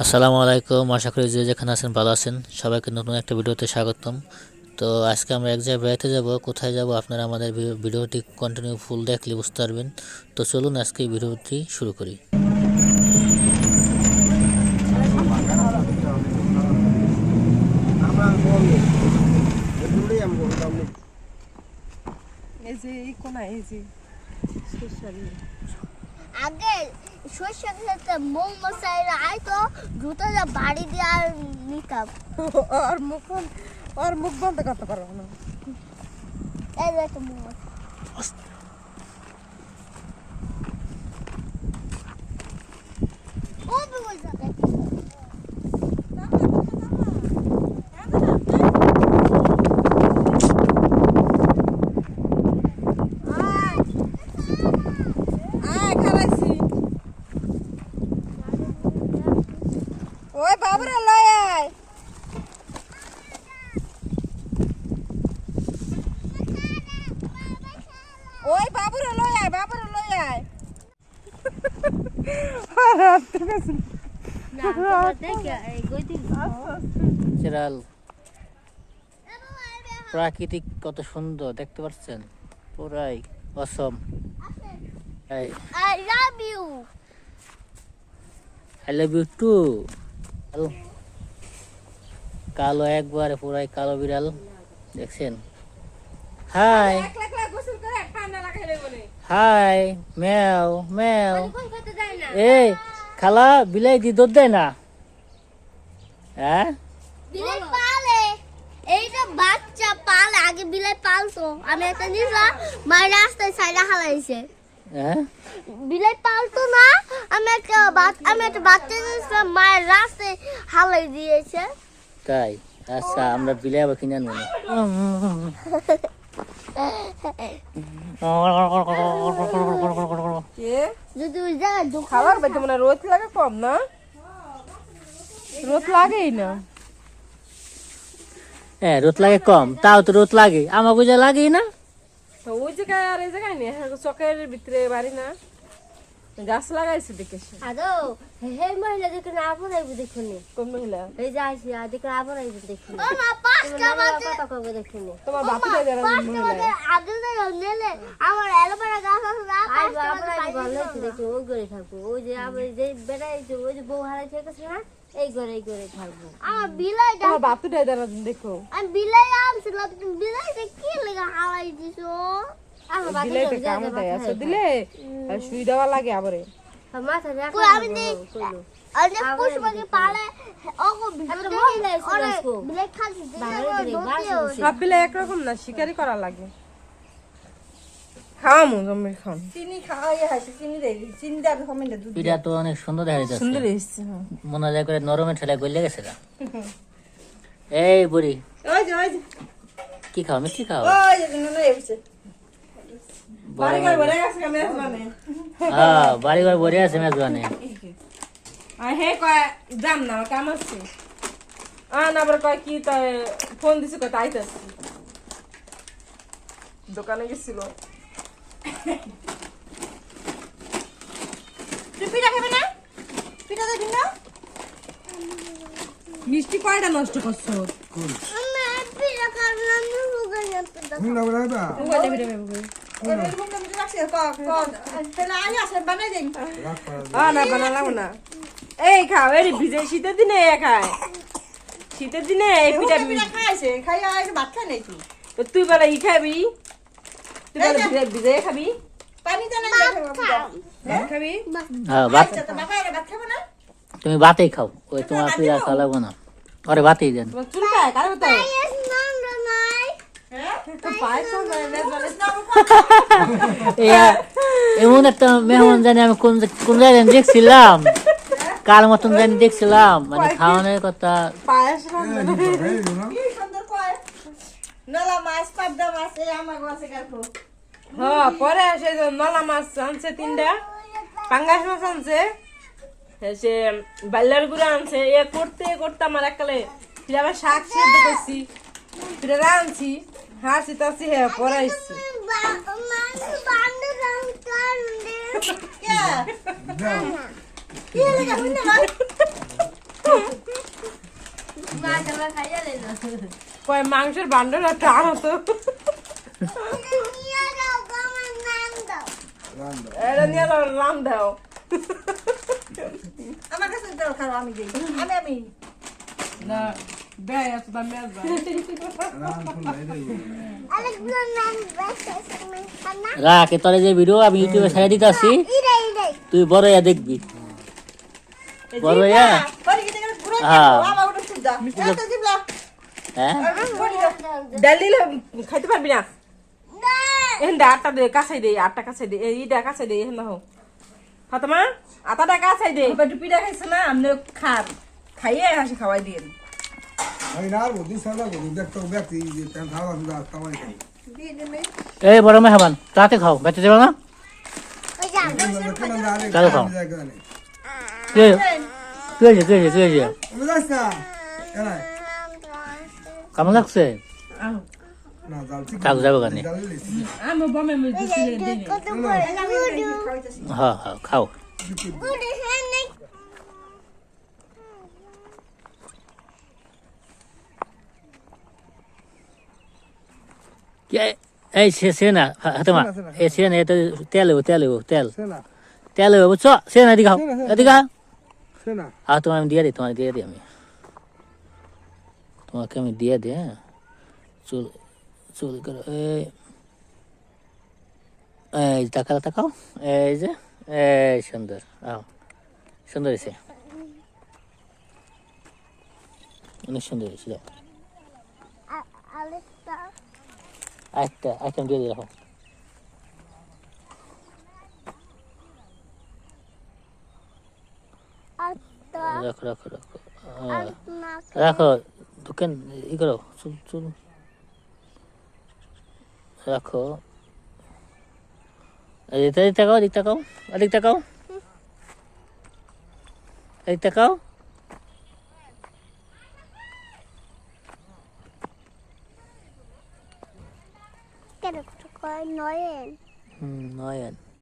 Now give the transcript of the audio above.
আসসালামু আলাইকুম, আশা করি যে যেখানে আছেন ভালো আছেন। সবাইকে নতুন একটা ভিডিওতে স্বাগতম। তো আজকে আমরা এক জায়গায় বেড়াতে যাব। কোথায় যাব আপনারা আমাদের ভিডিওটি কন্টিনিউ ফুল দেখলে বুঝতে পারবেন। তো চলুন আজকে এই ভিডিওটি শুরু করি। আগে সরষের সাথে মোম মশাইরা আইতো জুতোটা বাড়ি দিয়ে আর নিতাম। ওর মুখ বন্ধ করতে পারবো না। এই যে একটা মোম ও বল যাবে ওই বাবুরে লয় আয়। ওই বাবুরে লয় আয়, বাবুরে লয় আয়। ন্যাচারাল প্রাকৃতিক কত সুন্দর দেখতে পাচ্ছেন, পুরাই awesome. I love you. I love you too. কালো একবারে পুরাই কালো বিড়াল দেখছেন। হাই হাই ম্যাও ম্যাও। এই খালা বিলাই দি দুধ দেয় না? হ্যাঁ বিলাই পালে এইটা বাচ্চা পালে, আগে বিলাই পালতো। আমি একটা নিলাম, মায়ের রাস্তায় সাইডা হালাইছে। হ্যাঁ বিলাই পালতো না, আমি একটা বাচ্চা নিয়েছিলাম, মায়ের রাস্তায় হালাই দিয়েছে। তাই? আচ্ছা আমরা বিলাই আবার কিনে আনবো না। যদি ওই জায়গায় খাবার বাইতে মানে রোদ লাগে কম না, রোদ লাগেই না। হ্যাঁ রোদ লাগে কম, তাও তো রোদ লাগে, আমার বুঝা লাগেই না। তো ওই জায়গায় আর এই জায়গায় নেই, চকের ভিতরে বাড়ি না, গাছ লাগাইছে দেখে। আদো হে মহিলা দেখে না আবার আইবো দেখুন। কোন মহিলা? এই যে আইছি আর দেখে আবার আইবো দেখুন। ও মা পাঁচটা বাজে কথা কইবো দেখুন। তোমার বাপু দেয় যারা মহিলা। আগে তো নেলে আমার এলোবেরা গাছ আছে না, আইবো আবার আইবো ভালো দেখো। ওই ঘরে থাকবো, ওই যে আমি যে বেটা ওই যে বউ হারাই থেকেছে না, এই ঘরে থাকবো। আমার বিলাইটা তোমার বাপু দেয় যারা দেখো। আমি বিলাই আনছিলাম, তুমি বিলাইটা কি লাগা হারাই দিছো? আমার বাচ্চা দিলে কাম দেয় আছে দিলে আর শুই দেওয়া লাগে আবারে। মাথা রাখো। আমি দেই অনেক পুষ্পকে পালে ওগো বিলাই খালি সব বিলে একরকম না, শিকারি করা লাগে। খাওয়ামু জমির খান চিনি খাওয়াই আছে, চিনি দেই, চিনি দেওয়ার কমেন্ট দুধ পিঠা তো অনেক সুন্দর দেখা যাচ্ছে, সুন্দর এসছে। মনে যায় করে নরমে ঠেলা গলে গেছে গা। এই বুড়ি ওই যে কি খাও? মিষ্টি খাও? ওই যে ননে এসছে বাড়ি ঘর বড় আছে কামে মানে। হ্যাঁ বাড়ি ঘর ভরে আছে মেজবানে। আর হে কয় যাম না, কাম আছে। না আবার কয় কি তাই ফোন দিছে, কয় আইতাছি, দোকানে গেছিল। তুই পিঠা খাবে না? পিঠা দেবি না? মিষ্টি কয়টা নষ্ট করছো? আমি পিলা খালাম না রুগা যাচ্ছে। না বানালাম না। এই খাও, এই ভিজে শীতের দিনে খায়, শীতের দিনে এই পিঠা খাইছে, খাই ভাত খাই নাই তুই। তো তুই বলে ই খাবি, তুই বলে ভিজে খাবি, পানি তো না খাবি। হ্যাঁ ভাত, তুমি ভাতেই খাও, ওই তোমার পিঠা খাওয়া লাগবে না। আরে ভাতেই দেন। চুল খায় কারো তো এমন একটা মেহমান জানি আমি কোন কোন জায়গায় দেখছিলাম, কার মতন জানি দেখছিলাম, মানে খাওয়ানোর কথা। পায়েস পরে সে নলা মাছ আনছে 3টা, পাঙ্গাস মাছ আনছে, সে বাল্লার গুঁড়া আনছে। এ করতে করতে আমার এককালে ফিরে আবার শাক সেদ্ধ করছি, ফিরে রাঁধছি, হাসি তাসি হ্যাঁ পড়াইছি। মাশাআল্লাহ খাইয়া লেন কয় মাংসের ভান্ডার টান হতো নিয়ে যাও আমার নাম দাও এটা নিয়ে রাম দাও আমার কাছে দাও খাও আমি দেই আমি না বেয়া আছে না মেজ আরেকজন নাম বেশি খানা রাখ তোরে যে ভিডিও আমি ইউটিউবে ছেড়ে দিতাছি ইরে তুই বড় ইয়া দেখবি বড় ইয়া পরে কি দেখে ঘুরে হ্যাঁ। বাবা ওটা সুদা এটা দিবলা হ্যাঁ ডাল দিলে খাইতে পারবি না এখন আটটা দে কাছাই দে আটটা কাছাই দে এইটা কাছাই দে এখন হোক ফাতেমা আটাটা কাছাই দে একটু পিঠা খাইছ না আমনে খার খাইয়ে হাসি খাওয়াই দিন আমি না আর বুদ্ধি সাদা বুদ্ধি দেখতে ব্যক্তি যে তেল খাওয়া শুধু খাওয়াই খাই দিয়ে দিলে এই বড় মেহমান তাতে খাও বেঁচে যাবে না ওই যাও চলো খাও। কে কে হয়েছে কে হয়েছে আমি যাস না এলাই কেমন লাগছে না জাল ঠিক কাকু যাবে কানে জাল লিছি আমি বমে মধ্যে ছিলে দিনে কত বড় খাওয়াইতেছি হ্যাঁ হ্যাঁ খাও গুড হ্যান্ড এই সে না হাতে মা এই সে না এটা তেল তেল সেনা তেল বুঝছো সে না এদিকে খাও এদিকে খাও। সেনা আর তোমার আমি দিয়ে দিই তোমার দিয়ে দিই আমি তোমাকে আমি দিয়ে দিই হ্যাঁ চুল চুল করো এই তাকাও তাকাও এই যে এই সুন্দর আও সুন্দর হয়েছে অনেক সুন্দর হয়েছে যাও আরেকটা একটা আইটেম দিয়ে দিয়ে রাখো আরেকটা রাখো রাখো রাখো আরেকটা রাখো দোকান ই করো চুল চুল রাখো এদিক তাকাও এদিক তাকাও এদিক তাকাও এদিক তাকাও কেন কয় নয়ন নয়ন